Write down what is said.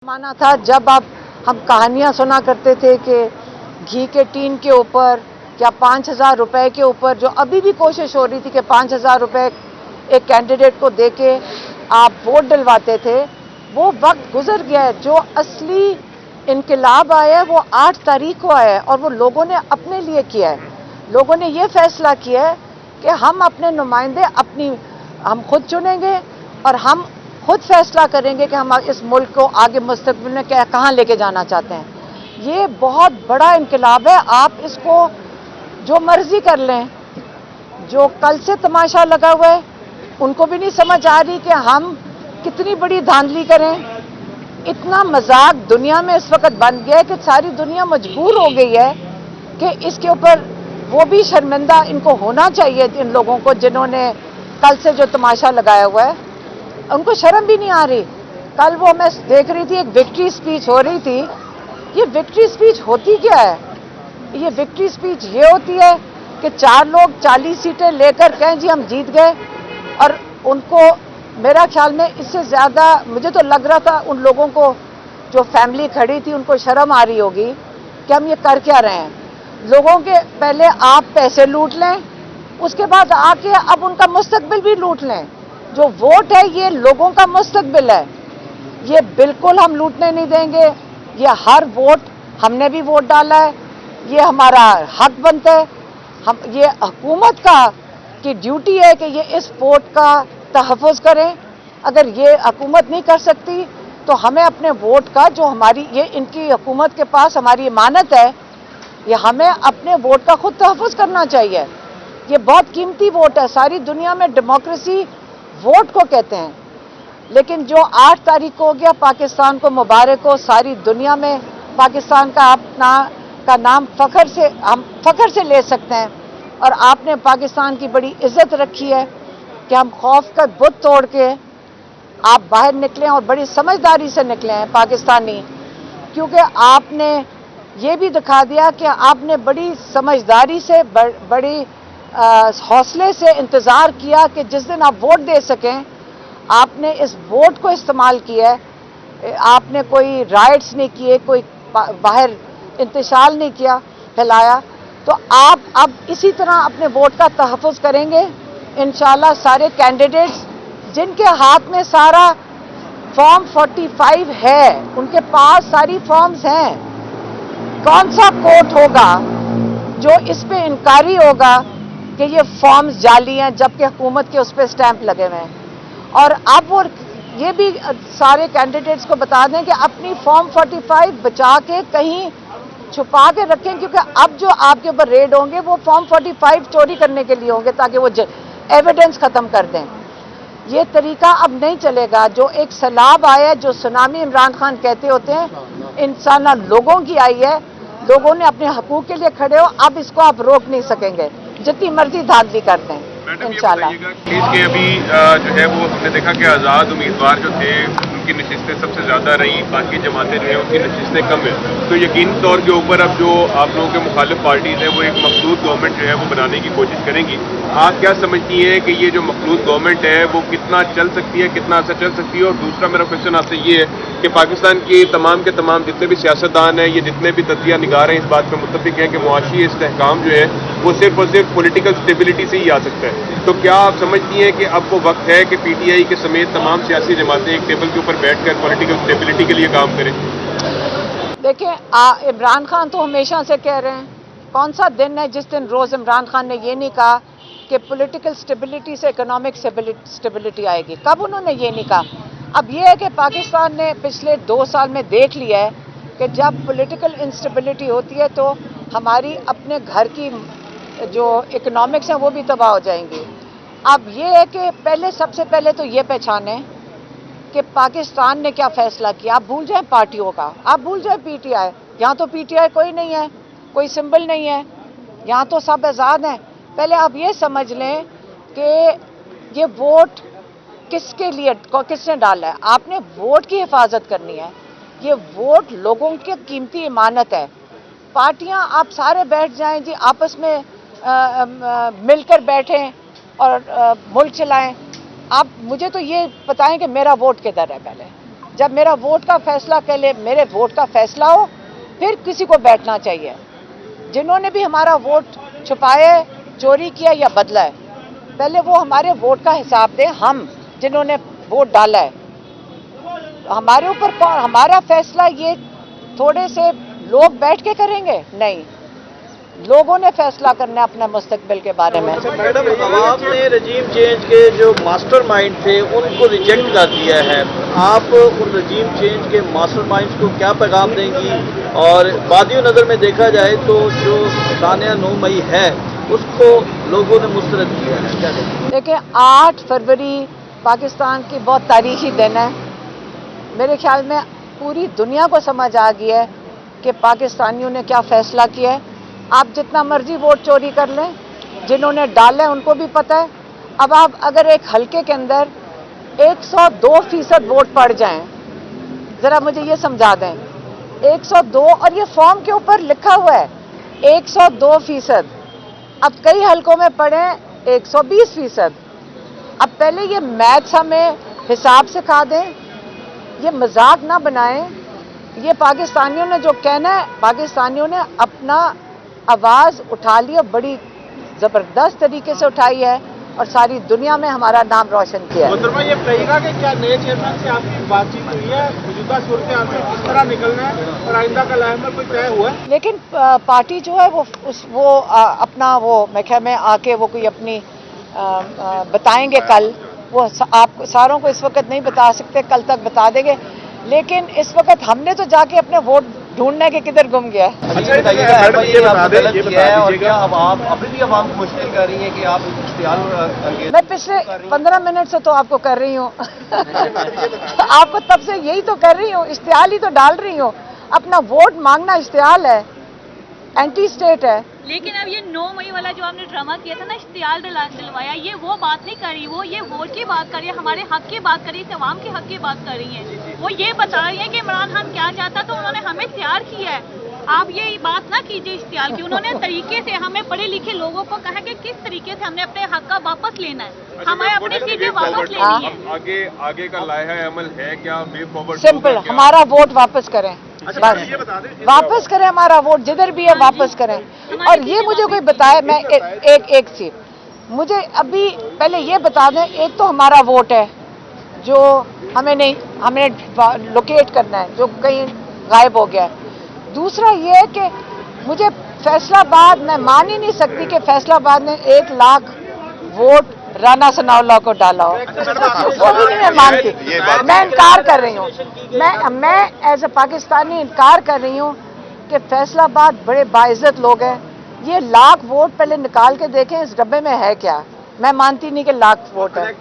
माना था जब अब हम कहानियां सुना करते थे कि घी के टीन के ऊपर या 5,000 रुपए के ऊपर, जो अभी भी कोशिश हो रही थी कि 5,000 रुपए एक कैंडिडेट को देके आप वोट डलवाते थे, वो वक्त गुजर गया है। जो असली इनकलाब आया है वो 8 तारीख को आया है और वो लोगों ने अपने लिए किया है। लोगों ने ये फैसला किया है कि हम अपने नुमाइंदे हम खुद चुनेंगे और हम खुद फैसला करेंगे कि हम इस मुल्क को आगे मुस्तकबिल में कहाँ लेके जाना चाहते हैं। ये बहुत बड़ा इनकलाब है। आप इसको जो मर्जी कर लें। जो कल से तमाशा लगा हुआ है उनको भी नहीं समझ आ रही कि हम कितनी बड़ी धांधली करें। इतना मजाक दुनिया में इस वक्त बन गया है कि सारी दुनिया मजबूर हो गई है कि इसके ऊपर वो भी शर्मिंदा इनको होना चाहिए। इन लोगों को जिन्होंने कल से जो तमाशा लगाया हुआ है उनको शर्म भी नहीं आ रही। कल वो मैं देख रही थी, एक विक्ट्री स्पीच हो रही थी। ये विक्ट्री स्पीच होती क्या है? ये विक्ट्री स्पीच ये होती है कि 4 लोग 40 सीटें लेकर कहें जी हम जीत गए, और उनको मेरा ख्याल में इससे ज़्यादा मुझे तो लग रहा था उन लोगों को जो फैमिली खड़ी थी उनको शर्म आ रही होगी कि हम ये कर क्या रहे हैं। लोगों के पहले आप पैसे लूट लें, उसके बाद आके अब उनका मुस्तकबिल भी लूट लें। जो वोट है ये लोगों का मुस्तकबिल है, ये बिल्कुल हम लूटने नहीं देंगे। ये हर वोट, हमने भी वोट डाला है, ये हमारा हक बनता है। ये हुकूमत की ड्यूटी है कि ये इस वोट का तहफ़्फ़ुज़ करें। अगर ये हुकूमत नहीं कर सकती तो हमें अपने वोट का, जो हमारी ये इनकी हुकूमत के पास हमारी इमानत है, ये हमें अपने वोट का खुद तहफ़्फ़ुज़ करना चाहिए। ये बहुत कीमती वोट है। सारी दुनिया में डेमोक्रेसी वोट को कहते हैं। लेकिन जो 8 तारीख को हो गया, पाकिस्तान को मुबारक हो। सारी दुनिया में पाकिस्तान का नाम हम फ़ख्र से ले सकते हैं। और आपने पाकिस्तान की बड़ी इज्जत रखी है कि हम खौफ का बुत तोड़ के आप बाहर निकले और बड़ी समझदारी से निकले हैं पाकिस्तानी, क्योंकि आपने ये भी दिखा दिया कि आपने बड़ी समझदारी से, बड़ी हौसले से इंतज़ार किया कि जिस दिन आप वोट दे सकें। आपने इस वोट को इस्तेमाल किया है। आपने कोई राइट्स नहीं किए, कोई बाहर इंतशाल नहीं किया, फैलाया। तो आप अब इसी तरह अपने वोट का तहफ़्फ़ुज़ करेंगे इंशाल्लाह। सारे कैंडिडेट्स जिनके हाथ में सारा फॉर्म 45 है, उनके पास सारी फॉर्म्स हैं, कौन सा कोर्ट होगा जो इस पे इनकारी होगा कि ये फॉर्म्स जाली हैं जबकि हुकूमत के उस पर स्टैंप लगे हुए हैं। और अब वो ये भी सारे कैंडिडेट्स को बता दें कि अपनी फॉर्म 45 बचा के कहीं छुपा के रखें, क्योंकि अब जो आपके ऊपर रेड होंगे वो फॉर्म 45 चोरी करने के लिए होंगे, ताकि वो एविडेंस ख़त्म कर दें। ये तरीका अब नहीं चलेगा। जो एक सैलाब आया, जो सुनामी इमरान खान कहते होते हैं, इंसाना लोगों की आई है। लोगों ने अपने हकूक़ के लिए खड़े हो, अब इसको आप रोक नहीं सकेंगे जितनी मर्जी धांधली करते हैं इंशाल्लाह। इसके अभी जो है वो हमने देखा कि आज़ाद उम्मीदवार जो थे उनकी नशिस्तें सबसे ज़्यादा रहीं, बाकी जमातें जो हैं उनकी नशिस्तें कम हैं। तो यकीनी तौर के ऊपर अब जो आप लोगों के मुखालिफ पार्टीज़ हैं वो एक मखलूत गवर्नमेंट जो है वो बनाने की कोशिश करेंगी। आप क्या समझती हैं कि ये जो मखलूत गवर्नमेंट है वो कितना चल सकती है, कितना असर चल सकती है? और दूसरा मेरा क्वेश्चन आपसे ये है कि पाकिस्तान के तमाम जितने भी सियासतदान हैं, ये जितने भी तज्जिया निगार हैं, इस बात पर मुत्तफिक हैं कि मुआशी इस्तेहकाम जो है वो सिर्फ और सिर्फ पॉलिटिकल स्टेबिलिटी से ही आ सकता है। तो क्या आप समझती हैं कि अब वो वक्त है कि PTI के समेत तमाम सियासी जमातें एक टेबल के ऊपर बैठकर पॉलिटिकल स्टेबिलिटी के लिए काम करें? देखिए, इमरान खान तो हमेशा से कह रहे हैं। कौन सा दिन है जिस दिन रोज़ इमरान खान ने ये नहीं कहा कि पॉलिटिकल स्टेबिलिटी से इकोनॉमिक स्टेबिलिटी आएगी? कब उन्होंने ये नहीं कहा? अब ये है कि पाकिस्तान ने पिछले 2 साल में देख लिया है कि जब पॉलिटिकल इंस्टेबिलिटी होती है तो हमारी अपने घर की जो इकोनॉमिक्स हैं वो भी तबाह हो जाएंगी। अब ये है कि सबसे पहले तो ये पहचानें कि पाकिस्तान ने क्या फैसला किया। आप भूल जाएं पार्टियों का, आप भूल जाएं PTI। यहाँ तो PTI कोई नहीं है, कोई सिंबल नहीं है, यहाँ तो सब आज़ाद हैं। पहले आप ये समझ लें कि ये वोट किसके लिए, किसने डाला है। आपने वोट की हिफाजत करनी है। ये वोट लोगों की कीमती इमानत है। पार्टियां आप सारे बैठ जाएं जी, आपस में मिलकर बैठें और मुल्क चलाएं। आप मुझे तो ये बताएं कि मेरा वोट किधर है। पहले जब मेरा वोट का फैसला पहले मेरे वोट का फैसला हो फिर किसी को बैठना चाहिए। जिन्होंने भी हमारा वोट छुपाया है, चोरी किया या बदला है, पहले वो हमारे वोट का हिसाब दें। हम जिन्होंने वोट डाला है हमारे ऊपर हमारा फैसला ये थोड़े से लोग बैठ के करेंगे, नहीं, लोगों ने फैसला करना है अपने मुस्तकबिल के बारे में। मैडम, आपने रजीम चेंज के जो मास्टरमाइंड थे उनको रिजेक्ट कर दिया है, आप उन रजीम चेंज के मास्टरमाइंड्स को क्या पैगाम देंगी? और बादियों नज़र में देखा जाए तो जो सानिया 9 मई है उसको लोगों ने मुस्तरद किया है, क्या कहेंगे? देखिए, 8 फरवरी पाकिस्तान की बहुत तारीखी दिन है। मेरे ख्याल में पूरी दुनिया को समझ आ गई है कि पाकिस्तानियों ने क्या फैसला किया है। आप जितना मर्जी वोट चोरी कर लें, जिन्होंने डाला है उनको भी पता है। अब आप अगर एक हलके के अंदर 102% वोट पड़ जाएं, जरा मुझे ये समझा दें, 102, और ये फॉर्म के ऊपर लिखा हुआ है 102%। अब कई हलकों में पड़े 120%। अब पहले ये मैथ्स हमें हिसाब सिखा दें, ये मजाक ना बनाएं। ये पाकिस्तानियों ने जो कहना है, पाकिस्तानियों ने अपना आवाज़ उठा ली और बड़ी ज़बरदस्त तरीके से उठाई है और सारी दुनिया में हमारा नाम रोशन किया है। मोहतरमा, ये कहिएगा कि क्या नए चेयरमैन से आपकी बातचीत हुई है, मौजूदा सूरत हाल से किस तरह निकलना है और आइंदा का लाइमर कोई तय हुआ है? लेकिन पार्टी जो है वो अपना वो मैं ख्याल में आके वो कोई अपनी बताएंगे कल। वो आप सारों को इस वक्त नहीं बता सकते, कल तक बता देंगे। लेकिन इस वक्त हमने तो जाके अपने वोट ढूंढने के किधर गुम गया है। अच्छा, बताइएगा, मैडम ये बता दें किया है और क्या अब आप अभी भी आवाम को मुश्किल कर रही है कि आप इश्तिहार? मैं पिछले 15 मिनट से तो आपको कर रही हूँ आपको तब से यही तो कर रही हूँ, इश्तिहार ही तो डाल रही हूँ। अपना वोट मांगना इश्तिहार है, एंटी स्टेट है। लेकिन अब ये 9 मई वाला जो आपने ड्रामा किया था ना, इश्तिहार दिलवाया, ये वो बात नहीं कर रही, वो ये वोट की बात कर रही है, हमारे हक की बात कर रही है, अवाम के हक की बात कर रही है। वो ये बता रही है कि इमरान खान क्या चाहता, तो उन्होंने हमें तैयार किया है। आप ये बात ना कीजिए इश्तिहार की। उन्होंने तरीके से हमें पढ़े लिखे लोगों को कहा कि किस तरीके से हमने अपने हक का वापस लेना है, हमें अपनी चीजें वापस लेनी है। आगे का लाया अमल है क्या? वे फॉरवर्ड सिंपल, हमारा वोट वापस करें, बस वापस करें, हमारा वोट जिधर भी है वापस करें। और ये मुझे कोई बताए, मैं एक चीज मुझे अभी पहले ये बता दें, एक तो हमारा वोट है जो हमें लोकेट करना है, जो कहीं गायब हो गया है। दूसरा ये है कि मुझे फैसलाबाद, मैं मान ही नहीं सकती कि फैसलाबाद ने 1 लाख वोट राना सनाउल्लाह को डाला हो। वो भी नहीं मैं मानती, मैं इनकार कर रही हूँ। मैं एज ए पाकिस्तानी इनकार कर रही हूँ कि फैसलाबाद बड़े बाइज्जत लोग हैं। ये 1 लाख वोट पहले निकाल के देखें इस डब्बे में है क्या। मैं मानती नहीं कि 1 लाख वोट है।